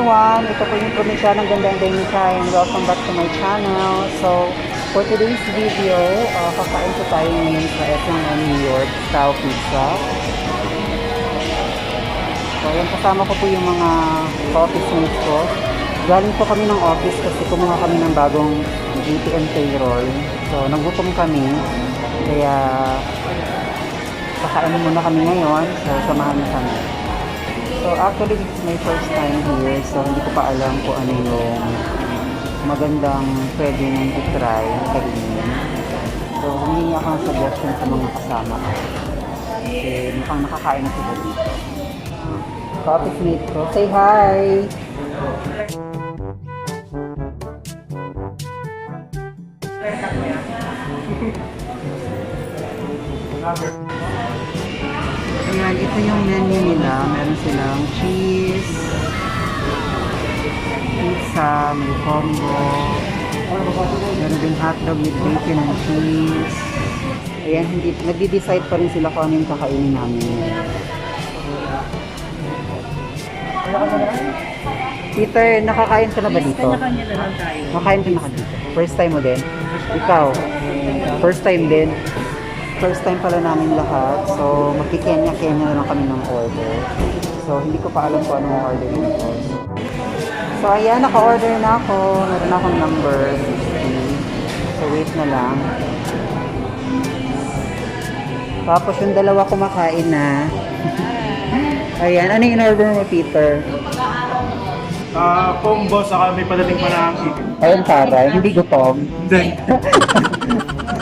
everyone! Ito po yung probinsya ng Gandang Danica and welcome back to my channel. So, for today's video, kakain po tayo ngayon sa SM New York style pizza. So, yan, kasama ko po yung mga office mates ko. Galing po kami ng office kasi kumuha kami ng bagong ATM payroll. So, nagutom kami. Kaya, kakain muna kami ngayon. So, samahan niyo kami. So actually, it's my first time here, so hindi ko pa alam kung ano yung magandang pwedeng i-try, kainin. So humingi ako ng suggestion sa mga kasama ko. Kasi mukhang nakakain na sila dito. Office mate ko, say hi! Ayan, ito yung menu nila. Meron silang cheese, pizza, may combo. Meron din hotdog with bacon and cheese. Ayan, nagdi-decide pa rin sila kung ano yung kakainin namin. Peter, nakakain ka na ba dito? Nakakain ka na ka dito? First time mo din? Ikaw? First time din? First time pala namin lahat. So, magkikenya-kenya na lang kami ng order. So, hindi ko pa alam kung anong order nito. So, ayan, naka-order na ako. Meron akong number 60. So, wait na lang. Tapos, yung dalawa kumakain na. Ayan, ano yung in-order mo, Peter? Combo, saka may padating pa na ang chicken. Ayun, taray. Hindi gutom. Then,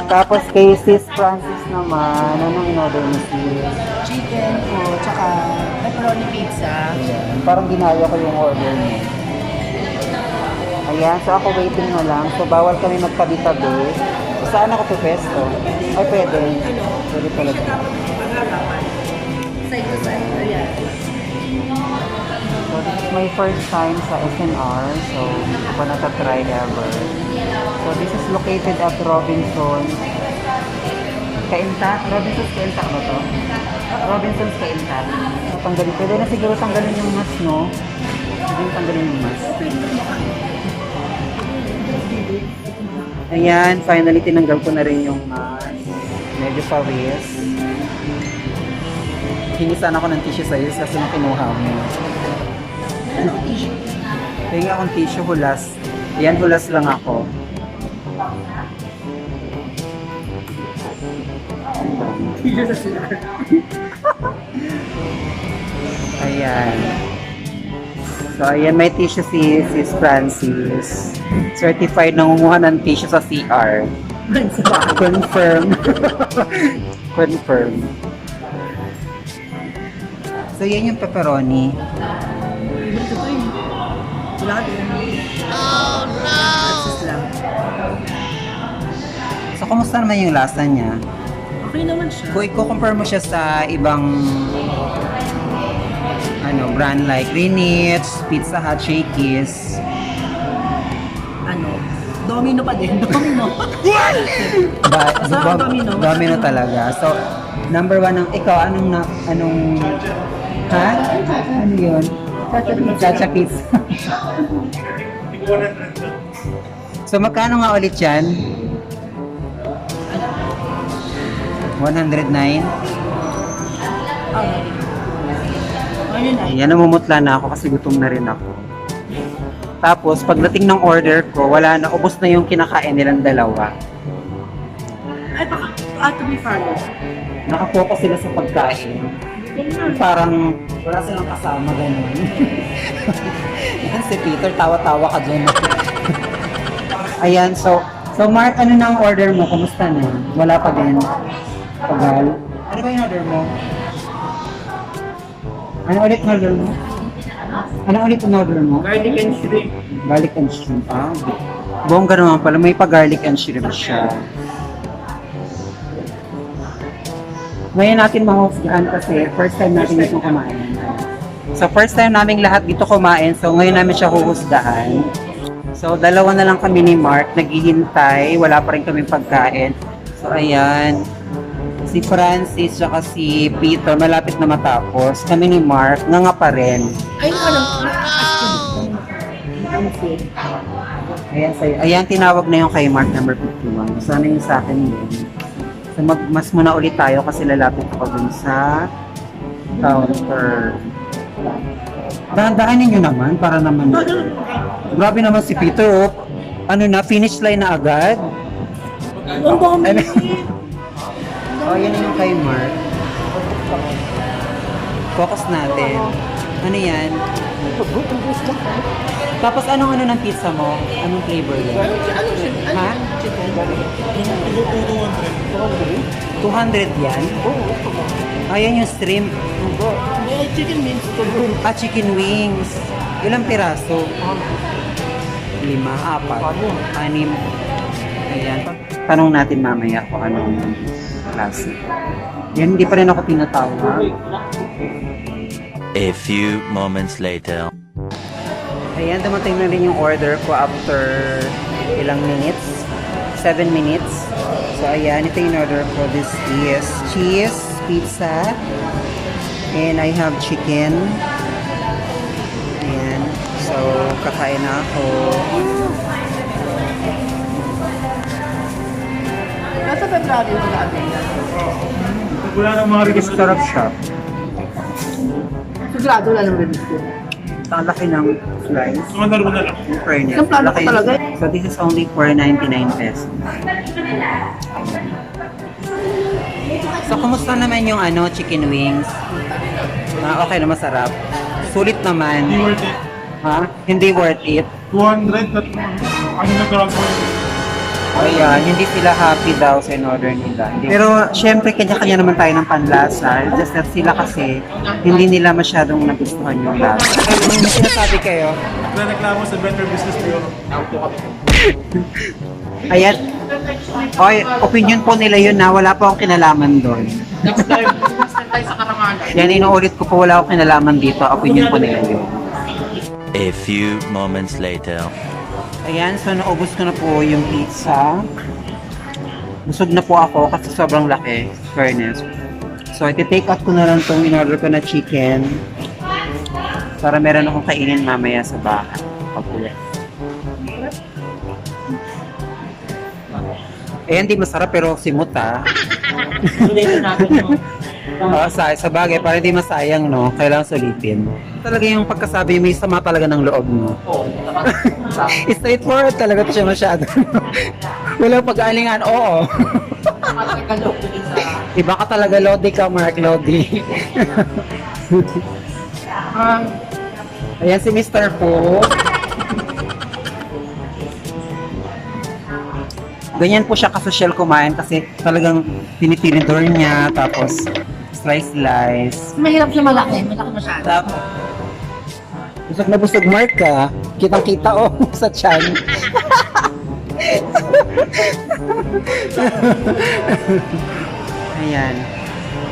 Tapos, kay Sis Francis naman, anong in-order mo, sis? Chicken po, tsaka pepperoni pizza. Ayan, parang ginaya ko yung order niya. Ayan, so ako waiting na lang. So bawal kami magtabi-tabi. So, saan ako pupesto? Ay, pwede. Pwede pala. Side to side. Ayan. So this is my first time sa SNR. So hindi ko pa natatry ever. So this is located at Robinson's. Kainta? Robinson's Kainta ba to? Robinson's Kainta. So tanggalin. Pwede na siguro tanggalin yung mas, no? Pwede na tanggalin yung mas. Ayan, finally tinanggal ko na rin yung mas. Medyo pawis. Hingi sana ako ng tissue sa'yo kasi nung kinuha mo. Hingi akong tissue, hulas. Ayan, hulas lang ako. Ayan. So, ayan, may tissue si Sis Francis. Certified na umuha ng tissue sa CR. Confirm. Confirm. So, yan yung pepperoni. Oh no! Lang. So, kumusta naman yung lasa niya? Okay naman siya. Kung i-compare mo siya sa ibang brand like Greenwich, Pizza Hut, Shakey's. Domino pa din. Domino. Domino. Domino talaga. So, number one ng ikaw, anong ha? Ano yun? Chacha Pizza. So, magkano nga ulit yan? 109? Yan, namumutla na ako kasi gutom na rin ako. Tapos, pagdating ng order ko, wala na, ubos na yung kinakain nilang dalawa. Ay, to be fair. Nakapokus sila sa pagkain. Parang wala silang kasama, gano'n. Yan si Peter, tawa-tawa ka dyan. Ayan, so Mark, ano na ang order mo? Kumusta na? Wala pa din? Tagal? Ano ba yung order mo? Ano ulit ang order mo? Ano ulit ang order mo? garlic and shrimp. Garlic and shrimp. Ah, bongga naman pala. May pa-garlic and shrimp siya. Ngayon natin mahusgahan kasi first time natin dito kumain. So first time namin lahat dito kumain. So ngayon namin siya huhusgahan. So dalawa na lang kami ni Mark. Naghihintay. Wala pa rin kaming pagkain. So ayan. Si Francis at si Peter malapit na matapos. Kami ni Mark nga pa rin. Ay, Ayan sa'yo. Ayan, tinawag na yung kay Mark number 51. Sana yung sa akin yun. So, mas muna ulit tayo kasi lalapit ako dun sa counter. Dahan-dahanin nyo naman para naman. Grabe naman si Peter, oh. Ano na, finish line na agad? Oh, yan na yung kay Mark. Focus natin. Ano yan? Tapos anong ng pizza mo? Anong flavor yan? Ha? 200 yan? Ayan yung shrimp. Chicken wings. Ah, chicken wings. Ilang piraso? 5, 4, 6. Ayan. Tanong natin mamaya kung anong klase. Yan, hindi pa rin ako tinatawag. A few moments later. Ayan, dumating na rin yung order ko after ilang minutes. 7 minutes. So, ayan, ito yung order ko. This is cheese pizza. And I have chicken. Ayan. So, kakain na ako. Nasa February yung natin. Wala nang mga request. Sarap siya. Sigurado wala nang release ko. Ang laki ng slice. Sumandar mo na lang. Yung fairness. Ang plano ko Laki. talaga. So, this is only 4.99 pesos. So, kumusta naman yung chicken wings? Okay na, masarap. Sulit naman. Hindi worth it. Ha? Hindi worth it. 200 at ang nag-grab mo. Ayan, hindi sila happy daw sa in-order nila. Pero, syempre, kanya-kanya naman tayo ng panlasa. Just that sila kasi, hindi nila masyadong nagustuhan yung lasa. Ano sinasabi kayo? Nagreklamo sa Better Business Bureau. Ayan. Oy, opinion po nila yun na wala po akong kinalaman doon. Next time tayo sa Karangalan. Yan, inuulit ko po, wala akong kinalaman dito. Opinion po nila yun. A few moments later. Ayan, so naubos ko na po yung pizza. Busog na po ako kasi sobrang laki, fairness. So, iti-take out ko na lang itong in-order ko na chicken para meron akong kainin mamaya sa bahay. Pag-uwi. Ayan, di masarap pero simot ah. Oo, sa bagay, para di masayang, no? Kailangan sulitin. Talaga yung pagkasabi, may sama talaga ng loob mo. Straightforward talaga siya masyado. Walang pag-alingan, oo. Iba ka talaga, Lodi ka, Mark, Lodi. Ayan si Mr. Po. Ganyan po siya kasosyal kumain kasi talagang tinitinidor niya, tapos slice. Mahirap siya malaki. Malaki masyado. Tapos, busog na busog, Mark ka. Kitang-kita sa tiyan. Ayan.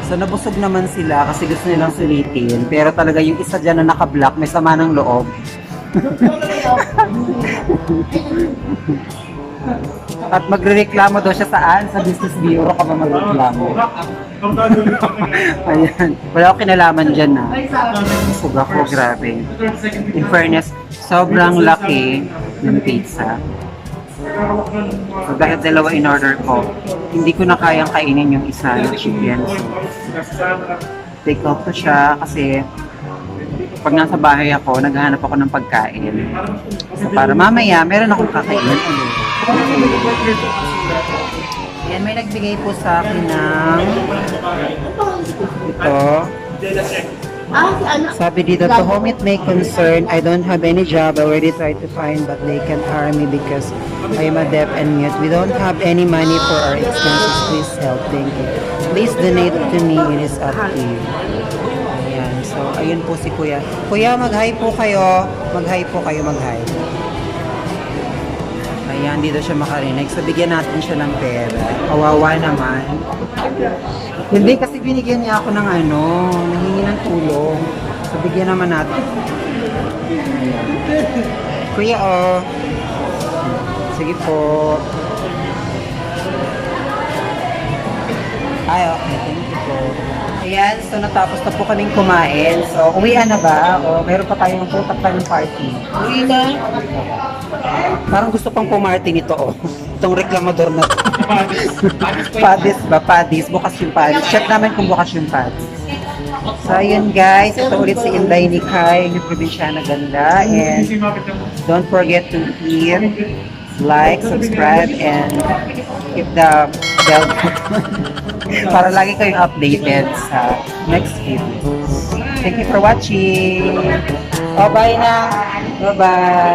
So, nabusog naman sila kasi gusto nilang sulitin. Pero talaga yung isa dyan na naka-block, may sama ng loob. At magrereklamo daw siya saan? Sa Business Bureau ka ba magreklamo? Ayan. Wala akong kinalaman dyan na. Busog ako, grabe. In fairness, sobrang laki ng pizza. So, dahil dalawa in order ko, hindi ko na kayang kainin yung isa ng chicken. So, take off ko siya kasi pag nasa bahay ako, naghahanap ako ng pagkain. So, para mamaya, meron akong kakainin ulit. Yan, may nagbigay po sa akin ng ito. Sabi dito, to whom it may concern, I don't have any job. I already tried to find, but they can't hire me because I am a deaf and mute. We don't have any money for our expenses. Please help. Thank you. Please donate to me. It is up to you. Ayan. So, ayun po si Kuya. Kuya, mag-hi po kayo. Mag-hi po kayo, mag-hi. Ayan, dito siya makarinig. So, bigyan natin siya ng pera. Kawawa naman. Hindi kasi binigyan niya ako ng nahingi ng tulong. So, bigyan naman natin. Ayan. Kuya, sige po. Ay, okay. Thank you po. Ayan, so natapos na po kaming kumain. So, uwian na ba? O meron pa tayong tutak tayong party? Uwi na. Parang gusto pang pumarty nito, oh. Itong reklamador na to. Padis ba? Padis. Bukas yung padis. Check namin kung bukas yung padis. So, ayun guys. Ito ulit si Inday ni Kai, yung probinsyana ganda. And don't forget to hit like, subscribe, and hit the bell para lagi kayong updated sa next video. Thank you for watching. Bye-bye na. Bye-bye.